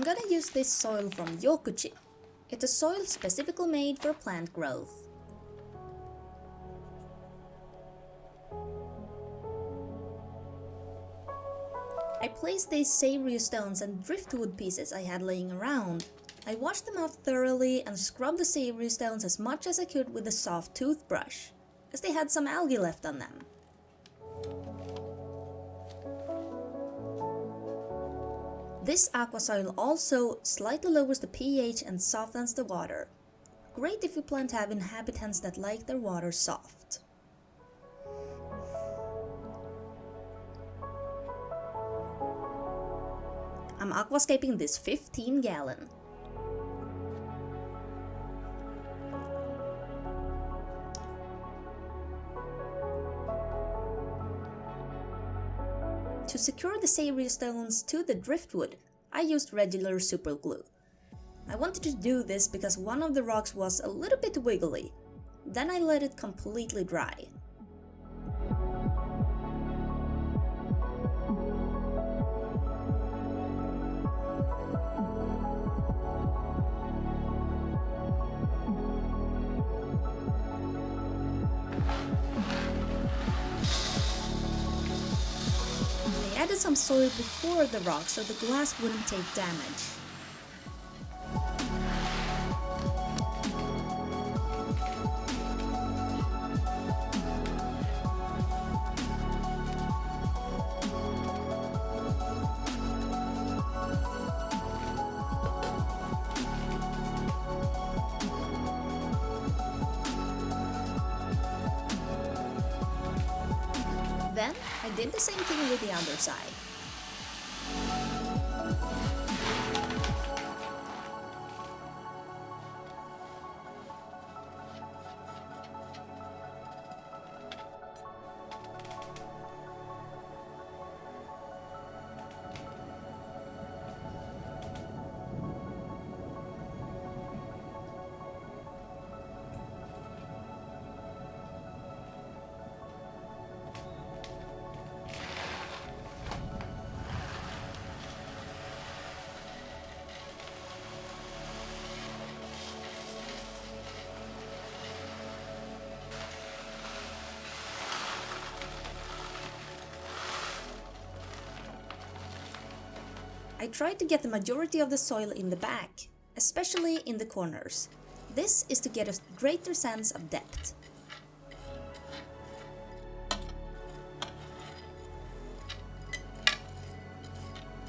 gonna use this soil from Yokuchi. It's a soil specifically made for plant growth. I placed these Sappheiros stones and driftwood pieces I had laying around. I washed them off thoroughly and scrubbed the Sappheiros stones as much as I could with a soft toothbrush, as they had some algae left on them. This aqua soil also slightly lowers the pH and softens the water. Great if you plan to have inhabitants that like their water soft. I'm aquascaping this 15-gallon. To secure the Sappheiros stones to the driftwood, I used regular super glue. I wanted to do this because one of the rocks was a little bit wiggly. Then I let it completely dry. I added some soil before the rock so the glass wouldn't take damage. Then, I did the same thing with the other side. I tried to get the majority of the soil in the back, especially in the corners. This is to get a greater sense of depth.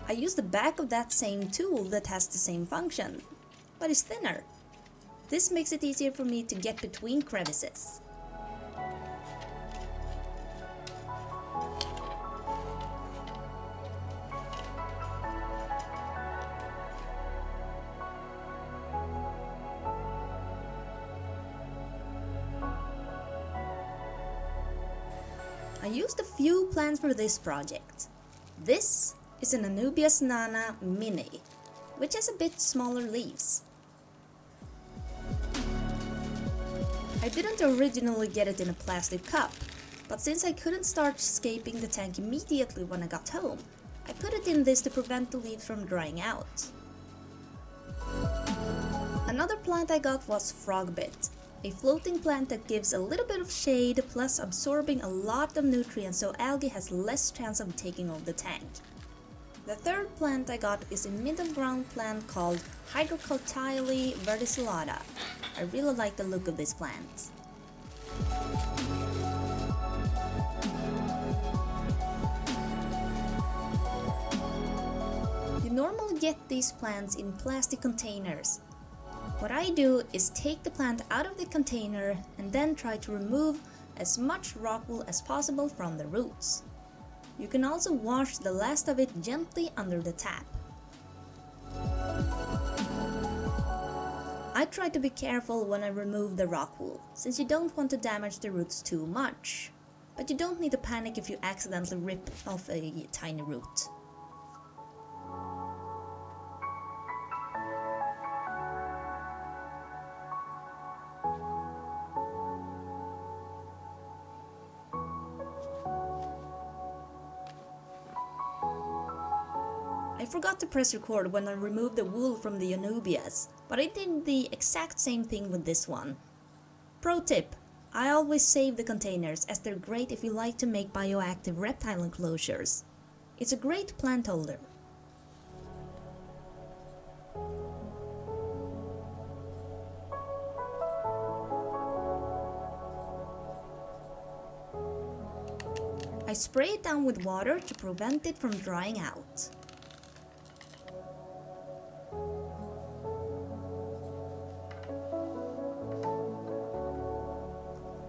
I used the back of that same tool that has the same function, but is thinner. This makes it easier for me to get between crevices. I used a few plants for this project. This is an Anubias nana mini, which has a bit smaller leaves. I didn't originally get it in a plastic cup, but since I couldn't start scaping the tank immediately when I got home, I put it in this to prevent the leaves from drying out. Another plant I got was frogbit, a floating plant that gives a little bit of shade plus absorbing a lot of nutrients so algae has less chance of taking over the tank. The third plant I got is a middle ground plant called Hydrocotyle verticillata. I really like the look of this plant. You normally get these plants in plastic containers. What I do is take the plant out of the container and then try to remove as much rock wool as possible from the roots. You can also wash the last of it gently under the tap. I try to be careful when I remove the rock wool, since you don't want to damage the roots too much. But you don't need to panic if you accidentally rip off a tiny root. I forgot to press record when I removed the wool from the Anubias, but I did the exact same thing with this one. Pro tip: I always save the containers as they're great if you like to make bioactive reptile enclosures. It's a great plant holder. I spray it down with water to prevent it from drying out.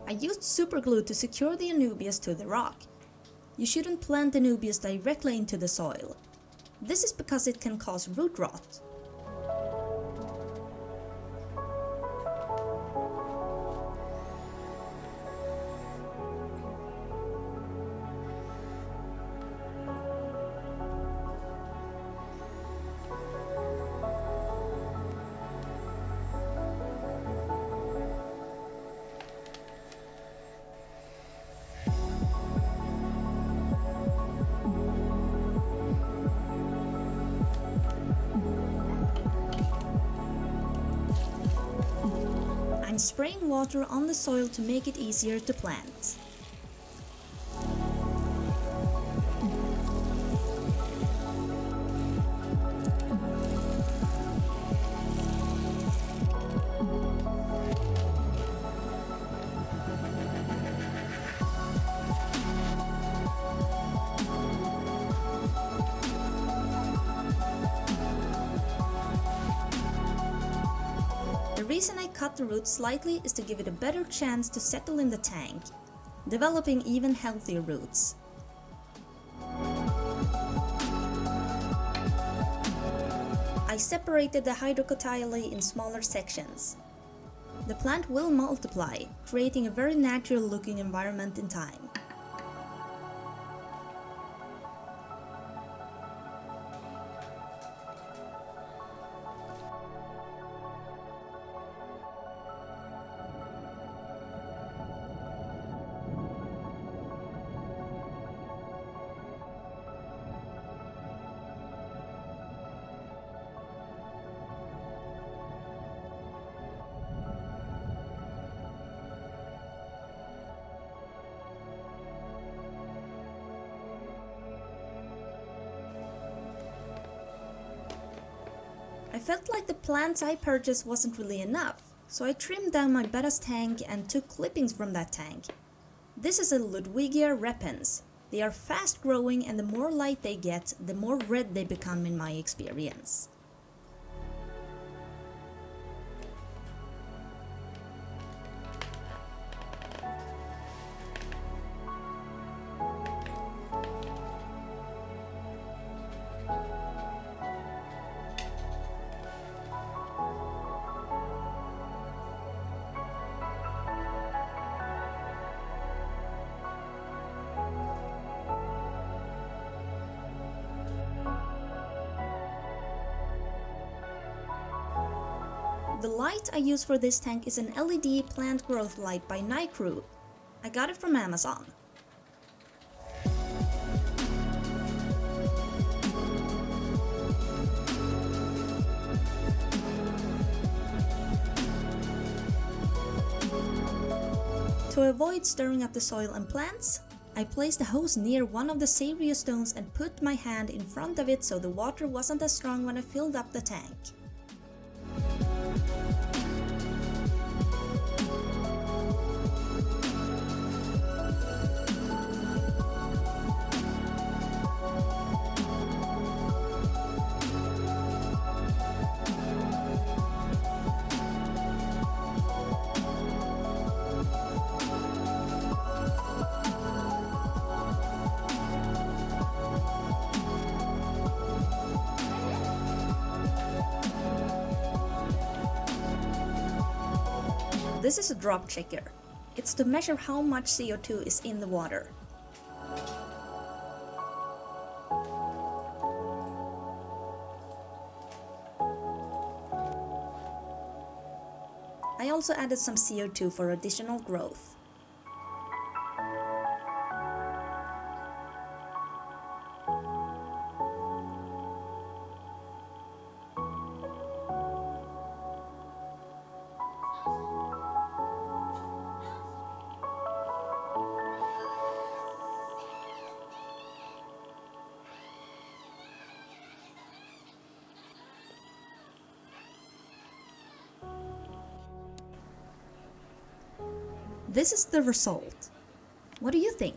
I used superglue to secure the Anubias to the rock. You shouldn't plant Anubias directly into the soil. This is because it can cause root rot. I'm spraying water on the soil to make it easier to plant. The reason I cut the roots slightly is to give it a better chance to settle in the tank, developing even healthier roots. I separated the hydrocotyledon in smaller sections. The plant will multiply, creating a very natural looking environment in time. I felt like the plants I purchased wasn't really enough, so I trimmed down my Bettas tank and took clippings from that tank. This is a Ludwigia repens. They are fast growing, and the more light they get, the more red they become in my experience. The light I use for this tank is an LED plant growth light by Nycrew. I got it from Amazon. To avoid stirring up the soil and plants, I placed the hose near one of the Sappheiros stones and put my hand in front of it so the water wasn't as strong when I filled up the tank. This is a drop checker. It's to measure how much CO2 is in the water. I also added some CO2 for additional growth. This is the result. What do you think?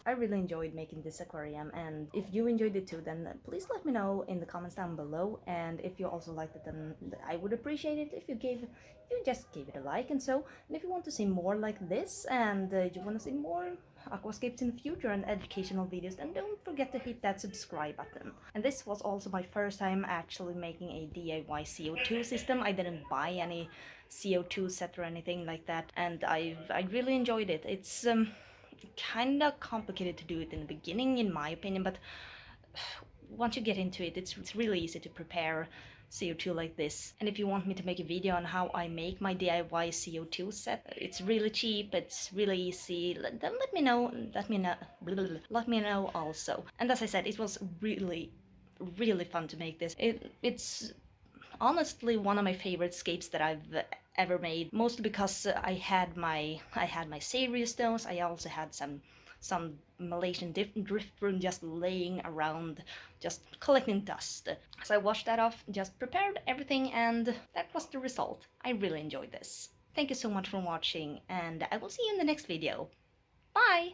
I really enjoyed making this aquarium, and if you enjoyed it too, then please let me know in the comments down below. And if you also liked it, then I would appreciate it if you just gave it a like and so. And if you want to see more like this, and you want to see more aquascapes in the future and educational videos, then don't forget to hit that subscribe button. And this was also my first time actually making a DIY CO2 system. I didn't buy any CO2 set or anything like that, and I really enjoyed it. It's kind of complicated to do it in the beginning, in my opinion, but once you get into it, it's really easy to prepare CO2 like this. And if you want me to make a video on how I make my DIY CO2 set, it's really cheap, it's really easy, then let me know, let me know also. And as I said, it was really fun to make this. It's honestly one of my favorite scapes that I've ever made, mostly because I had my savory stones. I also had some Malaysian driftwood just laying around, just collecting dust. So I washed that off, just prepared everything, and that was the result. I really enjoyed this. Thank you so much for watching, and I will see you in the next video. Bye!